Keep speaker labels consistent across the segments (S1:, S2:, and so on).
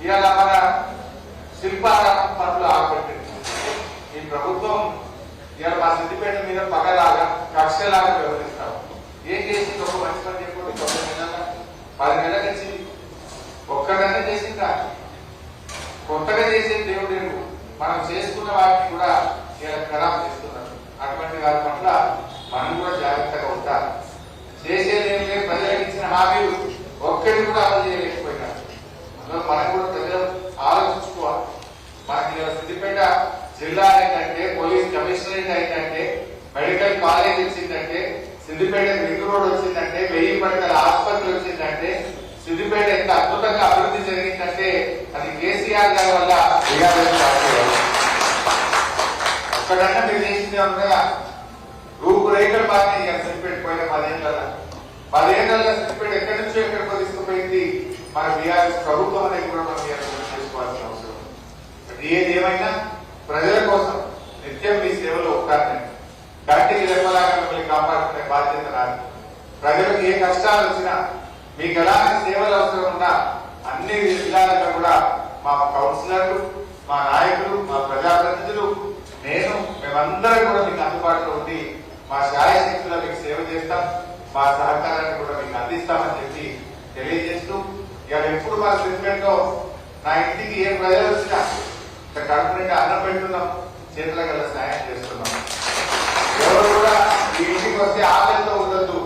S1: ఇవాళ మన శిల్పారామం పనులు ఆపట్టింది. ఈ ప్రభుత్వం ఇవాళ మా సిద్దిపేట మీద పగలాగా కక్షలాగా వ్యవహరిస్తాం. ఏం చేసింది? ఒక మంచి పని చెప్పండి. 9 నెలల 10 నెలల నుంచి ఒక్కడనే చేసిందా? కొత్తగా చేసేది దేవుడు మనం చేసుకున్న వాటిని కూడా ఇలా ఖరాబ్ చేస్తున్నారు. అటువంటి వారి పట్ల మనం కూడా జాగ్రత్తగా ఉంటాం. చేసేదేమిలే ప్రజలకు ఇచ్చిన హామీలు ఒక్కటి కూడా అమలు చేయలేకపోయినారు. అందులో మనం కూడా ప్రజలు ఆలోచించుకోవాలి. మనకి సిద్దిపేట జిల్లా ఏంటంటే, పోలీస్ కమిషనరేట్ అయిందంటే, మెడికల్ కాలేజ్ వచ్చిందంటే, సిద్దిపేట రింగ్ రోడ్ వచ్చిందంటే, 1000 పడకల ఆసుపత్రి వచ్చిందంటే, సిద్దిపేట ఎంత అద్భుతంగా అభివృద్ధి జరిగిందంటే అది కేసీఆర్ గారి వల్ల. ఒక్కడన్నా మీరు చేసింది ఉండగా రూపురేఖలు బాగా సిద్దిపేట పోయిన 10 ఏళ్ళ సిద్దిపేట ఎక్కడి నుంచో ఎక్కడికో తీసుకుపోయింది మన బీఆర్ఎస్ ప్రభుత్వం అనేది కూడా మనం చేసుకోవాల్సిన అవసరం. ఏది ఏమైనా ప్రజల కోసం నిత్యం మీ సేవలో ఉంటారని కంటికి రెప్పలాగా మిమ్మల్ని కాపాడుకునే బాధ్యత నాది. ప్రజలకు ఏ కష్టాలు వచ్చినా, మీకు ఎలాంటి సేవలు అవసరం ఉన్నా అన్ని విధాలుగా కూడా మా కౌన్సిలర్లు, మా నాయకులు, మా ప్రజాప్రతినిధులు, నేను, మేమందరం కూడా మీకు అందుబాటులో ఉండి మా శాయశక్తుల్లో మీకు సేవ చేస్తాం. మా సహకారాన్ని కూడా మీకు అందిస్తామని చెప్పి తెలియజేస్తూ, ఇవాళ ఎప్పుడు మన సిద్దిపేటలో నా ఇంటికి ఏ ప్రజలు వచ్చినా కడుపు నిండా అన్నం పెడుతున్నాం, చేతుల గల సాయం చేస్తున్నాం. ఎవరు కూడా ఈ ఇంటికి వస్తే ఆకలితో ఉండొద్దు.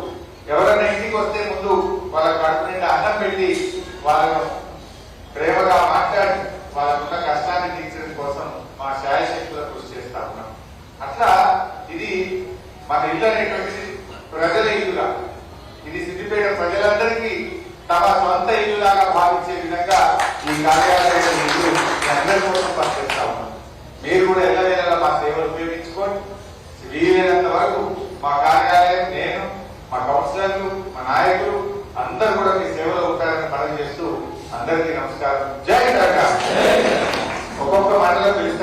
S1: ఎవరైనా ఇంటికి వస్తే ముందు వాళ్ళ కడుపు నిండా అన్నం పెట్టి వాళ్ళను ప్రేమగా మాట్లాడి వాళ్ళకున్న కష్టాన్ని తీర్చడం కోసం మా శాయశక్తుల కృషి చేస్తా ఉన్నాం. అట్లా ఇది మన ఇల్లు అనేటువంటిది ప్రజల ఇల్లుగా, ఇది సిద్దిపేట ప్రజలందరికీ తమ సొంత ఇల్లులాగా భావించే విధంగా ఈ కార్యాలయం ఇల్లు అందరి కోసం పనిచేస్తా ఉన్నాం. మీరు కూడా ఎల్లవేళలా మా సేవలు ఉపయోగించుకోండి. వీలైనంత వరకు మా కార్యాలయం, నేను, మా కౌన్సిలర్లు, మా నాయకులు అందరూ కూడా మీ సేవలో ఉంటారని పని చేస్తూ అందరికీ నమస్కారం. జై తెలంగాణ. ఒక్కొక్క మండలం